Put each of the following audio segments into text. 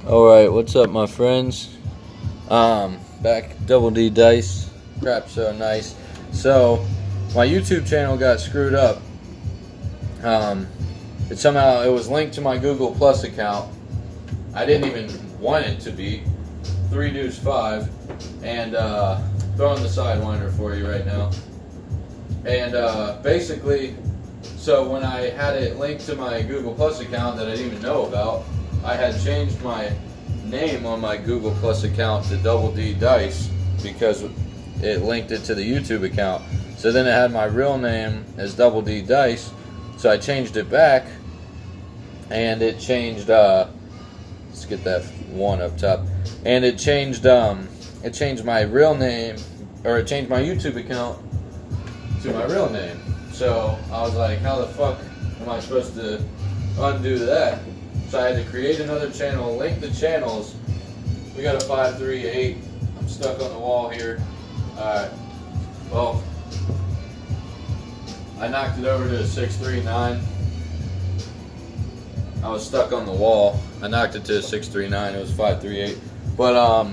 Alright, what's up my friends? Back Double D Dice. Crap so nice. So my YouTube channel got screwed up. It was linked to my Google Plus account. I didn't even want it to be. 3 Deuce 5 and throwing the Sidewinder for you right now. And basically, so when I had it linked to my Google Plus account that I didn't even know about, I had changed my name on my Google Plus account to Double D Dice because it linked it to the YouTube account. So then it had my real name as Double D Dice, so I changed it back, and it changed. Let's get that one up top, and it changed my real name, or it changed my YouTube account to my real name. So I was like, how the fuck am I supposed to undo that? So I had to create another channel, link the channels. We got a 538. I'm stuck on the wall here. Alright. Well, I knocked it over to a 639. I was stuck on the wall. I knocked it to a 639. It was 538. But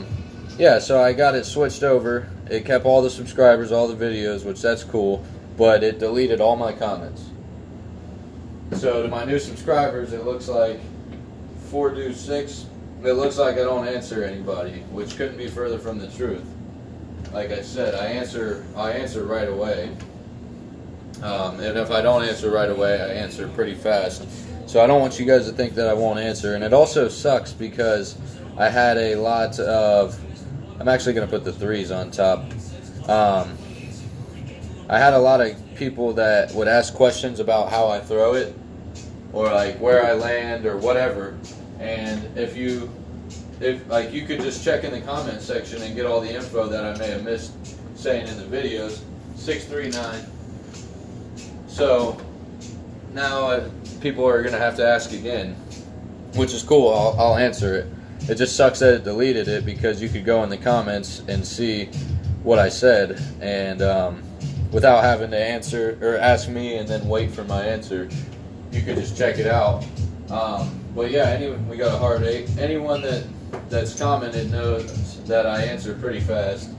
yeah, so I got it switched over. It kept all the subscribers, all the videos, which that's cool, but it deleted all my comments. So to my new subscribers, it looks like 4 Deuce 6. It looks like I don't answer anybody, which couldn't be further from the truth. Like I said, I answer right away. And if I don't answer right away, I answer pretty fast. So I don't want you guys to think that I won't answer. And it also sucks because I had a lot of... I'm actually going to put the 3s on top. I had a lot of people that would ask questions about how I throw it, or like where I land or whatever. And if you could just check in the comment section and get all the info that I may have missed saying in the videos. 639. So now people are gonna have to ask again, which is cool. I'll answer it. It just sucks that it deleted it, because you could go in the comments and see what I said, and without having to answer or ask me and then wait for my answer, you could just check it out. But yeah, we got a hard 8. Anyone that's commented knows that I answer pretty fast,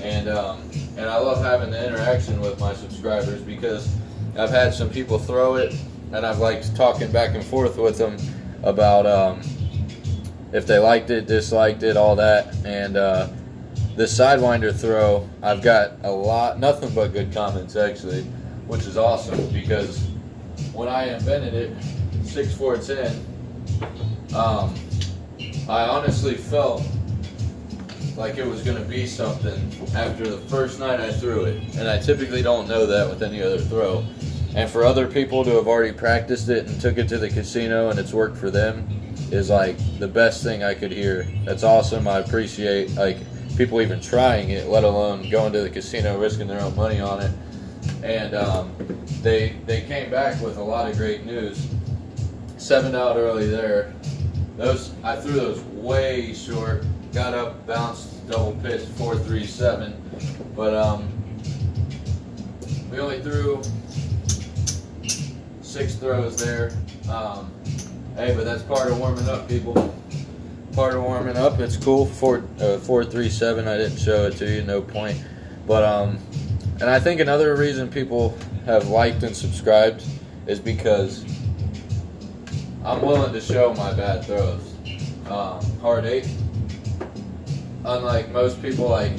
and I love having the interaction with my subscribers, because I've had some people throw it, and I've liked talking back and forth with them about if they liked it, disliked it, all that. And this Sidewinder throw, I've got nothing but good comments actually, which is awesome, because when I invented it, 6'4", I honestly felt like it was going to be something after the first night I threw it, and I typically don't know that with any other throw. And for other people to have already practiced it and took it to the casino and it's worked for them is like the best thing I could hear. That's awesome. I appreciate like people even trying it, let alone going to the casino, risking their own money on it. And they came back with a lot of great news. 7 out early there. I threw those way short. Got up, bounced, double pitched, 4-3-7. But we only threw 6 throws there. Hey, but that's part of warming up, people. Part of warming up. It's cool. 4-3-7. I didn't show it to you. No point. But and I think another reason people have liked and subscribed is because I'm willing to show my bad throws. Hard 8. Unlike most people, like,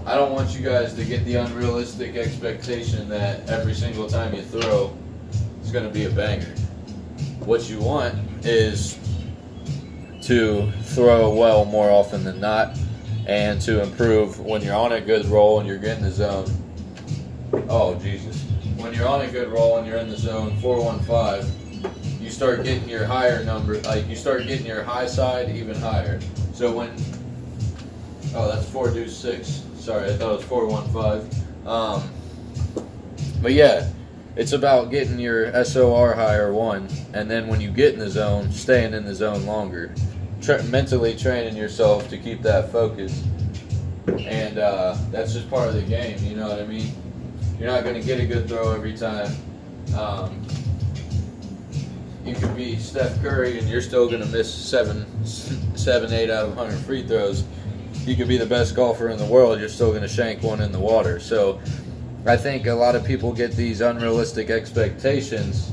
I don't want you guys to get the unrealistic expectation that every single time you throw is going to be a banger. What you want is to throw well more often than not, and to improve when you're on a good roll and you're getting the zone. Oh, Jesus. When you're on a good roll and you're in the zone, 4-1-5, you start getting your higher number, like you start getting your high side even higher. So when, oh, that's 4 Deuce 6. Sorry, I thought it was 4-1-5. But yeah, it's about getting your SOR higher, 1, and then when you get in the zone, staying in the zone longer. Mentally training yourself to keep that focus. And that's just part of the game, you know what I mean? You're not going to get a good throw every time. you could be Steph Curry and you're still gonna miss 8 out of 100 free throws. You could be the best golfer in the world, you're still gonna shank one in the water. So I think a lot of people get these unrealistic expectations.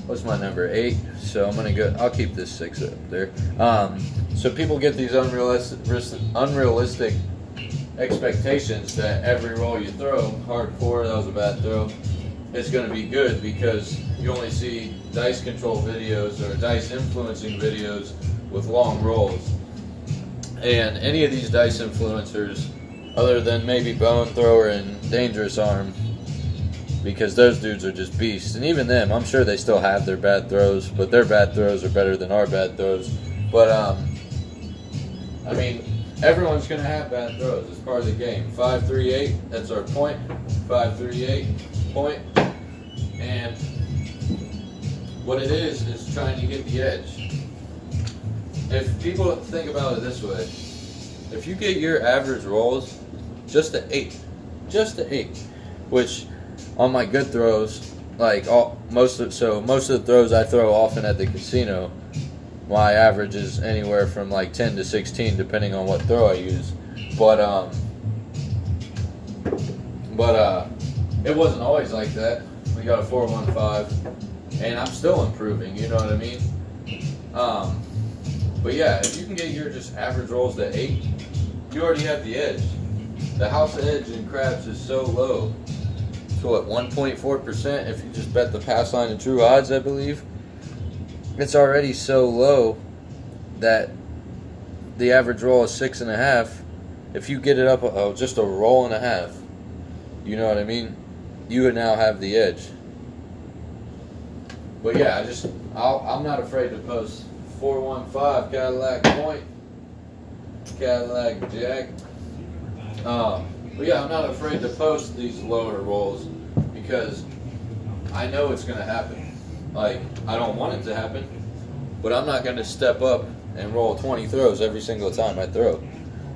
What's my number? 8. So I'm gonna go. I'll keep this 6 up there. So people get these unrealistic expectations that every roll you throw, hard 4, that was a bad throw, it's going to be good because you only see dice control videos or dice influencing videos with long rolls. And any of these dice influencers, other than maybe Bone Thrower and Dangerous Arm, because those dudes are just beasts, and even them, I'm sure they still have their bad throws, but their bad throws are better than our bad throws. But I mean, everyone's going to have bad throws. It's part of the game. 5-3-8, that's our point. 5-3-8, point. And what it is trying to get the edge. If people think about it this way, if you get your average rolls just to 8, which on my good throws, like most of the throws I throw often at the casino, my average is anywhere from like 10 to 16 depending on what throw I use. But it wasn't always like that. We got a 4.15, and I'm still improving. You know what I mean? But yeah, if you can get your just average rolls to 8, you already have the edge. The house edge in craps is so low. So what, 1.4% if you just bet the pass line and true odds, I believe. It's already so low that the average roll is 6.5. If you get it up just a roll and a half, you know what I mean? You would now have the edge. But yeah, I'm not afraid to post 415 Cadillac point, Cadillac Jack. But yeah, I'm not afraid to post these lower rolls because I know it's going to happen. Like, I don't want it to happen, but I'm not going to step up and roll 20 throws every single time I throw.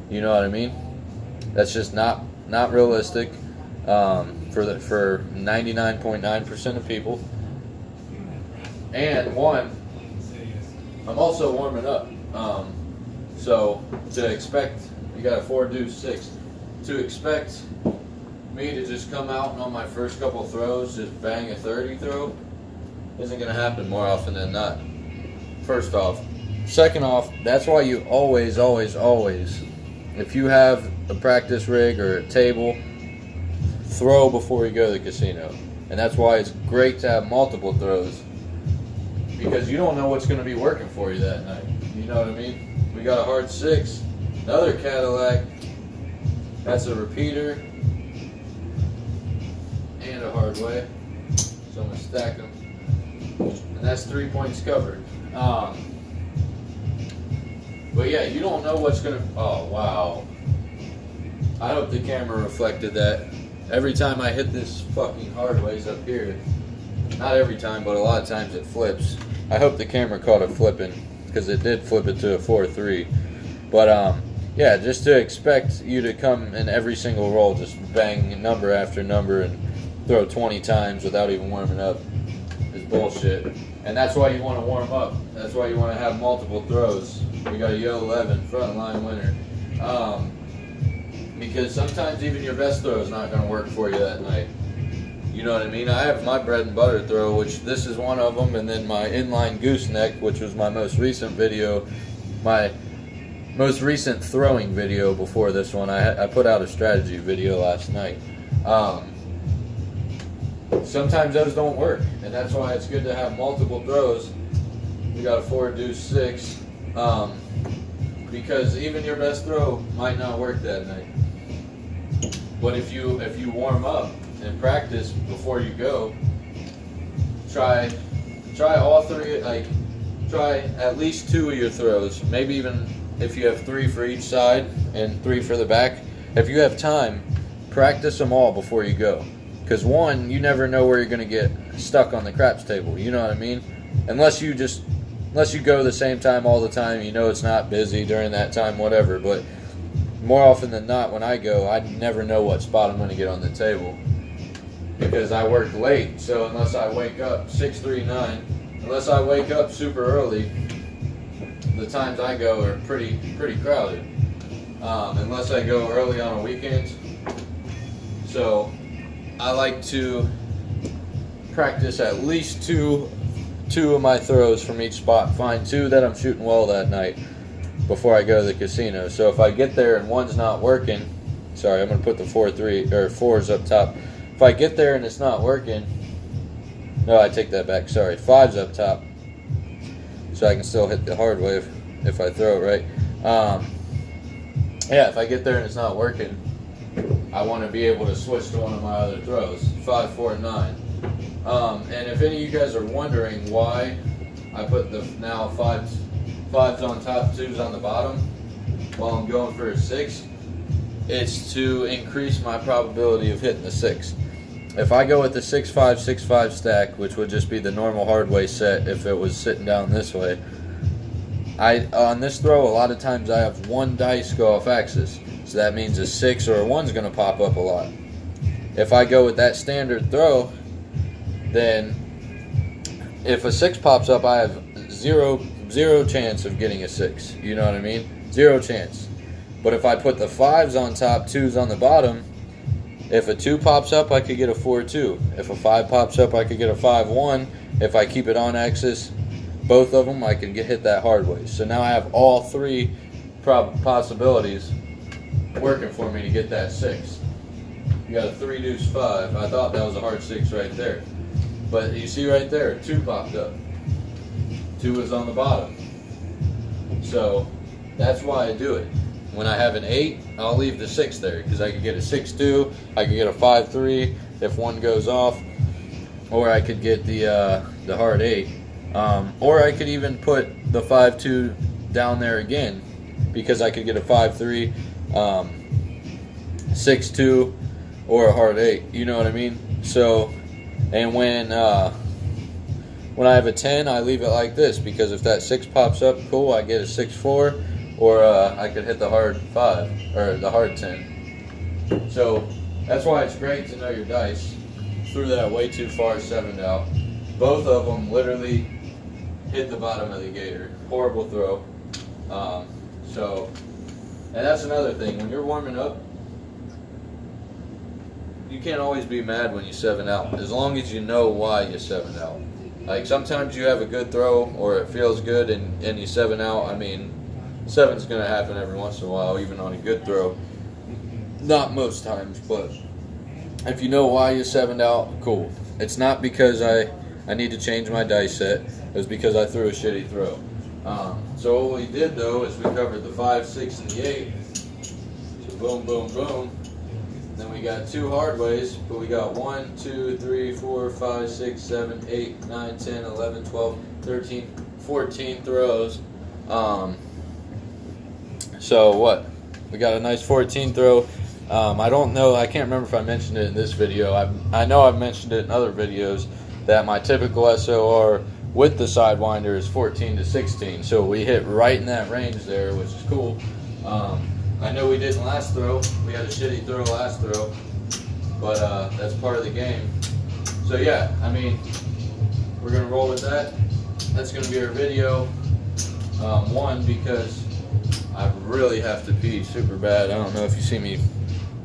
You know what I mean? That's just not realistic for 99.9% of people. And I'm also warming up. So to expect, you got a 4 deuce 6. To expect me to just come out and on my first couple throws just bang a 30 throw isn't going to happen more often than not. First off. Second off, that's why you always, if you have a practice rig or a table, throw before you go to the casino. And that's why it's great to have multiple throws, because you don't know what's going to be working for you that night. You know what I mean? We got a hard 6, another Cadillac, that's a repeater, and a hard way. So I'm going to stack them. And that's 3 points covered. But yeah, you don't know what's going to... Oh, wow. I hope the camera reflected that. Every time I hit this fucking hard ways up here, not every time, but a lot of times it flips. I hope the camera caught it flipping, because it did flip it to a 4-3. But, yeah, just to expect you to come in every single roll, just bang number after number and throw 20 times without even warming up is bullshit. And that's why you want to warm up. That's why you want to have multiple throws. We got a Yo 11, frontline winner. Because sometimes even your best throw is not going to work for you that night. You know what I mean? I have my bread and butter throw, which this is one of them, and then my inline gooseneck, which was my most recent video, my most recent throwing video before this one. I put out a strategy video last night. Sometimes those don't work, and that's why it's good to have multiple throws. We got a 4 deuce 6, because even your best throw might not work that night. But if you warm up and practice before you go, try all 3, like try at least 2 of your throws, maybe even if you have 3 for each side and 3 for the back. If you have time, practice them all before you go. Because one, you never know where you're going to get stuck on the craps table. You know what I mean? Unless you go the same time all the time, you know it's not busy during that time, whatever. But more often than not, when I go, I never know what spot I'm going to get on the table, because I work late. So unless I wake up 6:39 unless I wake up super early, the times I go are pretty crowded. Unless I go early on a weekend. So I like to practice at least two of my throws from each spot. Find two that I'm shooting well that night before I go to the casino. So if I get there and one's not working, sorry, I'm gonna put the 4s up top. If I get there and it's not working, no, I take that back. Sorry, 5's up top, so I can still hit the hard way if I throw it right. Yeah, if I get there and it's not working, I want to be able to switch to one of my other throws, 5, 4, and 9. And if any of you guys are wondering why I put the now 5s on top, 2s on the bottom while I'm going for a 6, it's to increase my probability of hitting the 6. If I go with the 6-5, 6-5 stack, which would just be the normal hard way set if it was sitting down this way, on this throw, a lot of times I have one dice go off axis. So that means a 6 or a 1's going to pop up a lot. If I go with that standard throw, then if a 6 pops up, I have zero chance of getting a 6. You know what I mean? Zero chance. But if I put the 5s on top, 2s on the bottom, if a 2 pops up, I could get a 4-2. If a 5 pops up, I could get a 5-1. If I keep it on axis, both of them, I can hit that hard way. So now I have all 3 possibilities working for me to get that 6. You got a 3 deuce 5. I thought that was a hard 6 right there. But you see right there, 2 popped up. 2 is on the bottom. So that's why I do it. When I have an 8, I'll leave the 6 there because I could get a 6-2, I could get a 5-3 if one goes off, or I could get the hard 8. Or I could even put the 5-2 down there again because I could get a 5-3, 6-2, or a hard 8. You know what I mean? So, and when I have a 10, I leave it like this because if that 6 pops up, cool, I get a 6-4, or I could hit the hard 5 or the hard 10. So that's why it's great to know your dice. Threw that way too far, 7'd out. Both of them literally hit the bottom of the gator. Horrible throw. And that's another thing. When you're warming up, you can't always be mad when you 7 out, as long as you know why you 7 out. Like sometimes you have a good throw or it feels good and you 7 out. I mean, 7's going to happen every once in a while, even on a good throw. Not most times, but if you know why you 7'd out, cool. It's not because I need to change my dice set. It was because I threw a shitty throw. So what we did though is we covered the 5, 6, and the 8. So boom, boom, boom. Then we got 2 hard ways, but we got 1, 2, 3, 4, 5, 6, 7, 8, 9, 10, 11, 12, 13, 14 throws. So what? We got a nice 14 throw. I don't know, I can't remember if I mentioned it in this video. I know I've mentioned it in other videos that my typical SOR with the Sidewinder is 14 to 16. So we hit right in that range there, which is cool. I know we didn't last throw. We had a shitty throw last throw, but that's part of the game. So yeah, I mean, we're gonna roll with that. That's gonna be our video. One, because I really have to pee super bad. I don't know if you see me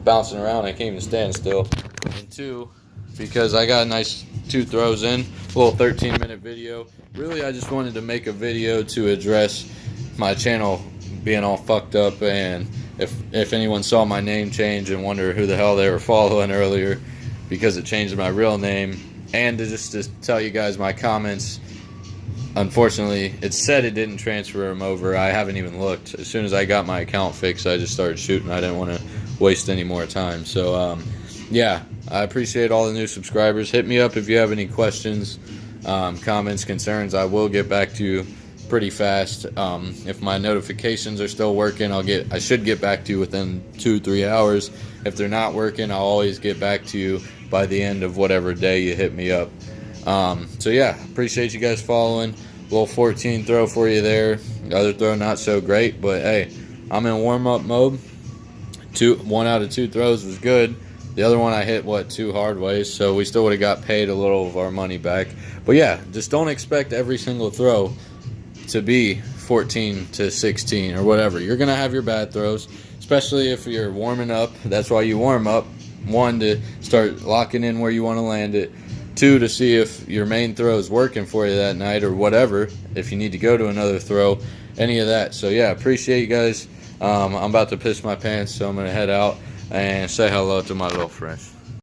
bouncing around. I can't even stand still. And 2, because I got a nice 2 throws in, a little 13-minute video. Really, I just wanted to make a video to address my channel being all fucked up, and if anyone saw my name change and wonder who the hell they were following earlier because it changed my real name, and to tell you guys my comments. Unfortunately, it said it didn't transfer them over. I haven't even looked. As soon as I got my account fixed, I just started shooting. I didn't want to waste any more time. So, yeah, I appreciate all the new subscribers. Hit me up if you have any questions, comments, concerns. I will get back to you pretty fast. If my notifications are still working, I should get back to you within 2-3 hours. If they're not working, I'll always get back to you by the end of whatever day you hit me up. So yeah, appreciate you guys following. Little 14 throw for you there. The other throw not so great, but hey, I'm in warm-up mode. 1 out of 2 throws was good. The other one I hit, what, 2 hard ways, so we still would have got paid a little of our money back. But yeah, just don't expect every single throw to be 14 to 16 or whatever. You're going to have your bad throws, especially if you're warming up. That's why you warm up. 1, to start locking in where you want to land it. 2, to see if your main throw is working for you that night or whatever, if you need to go to another throw, any of that. So yeah, appreciate you guys. I'm about to piss my pants, so I'm going to head out and say hello to my little friends.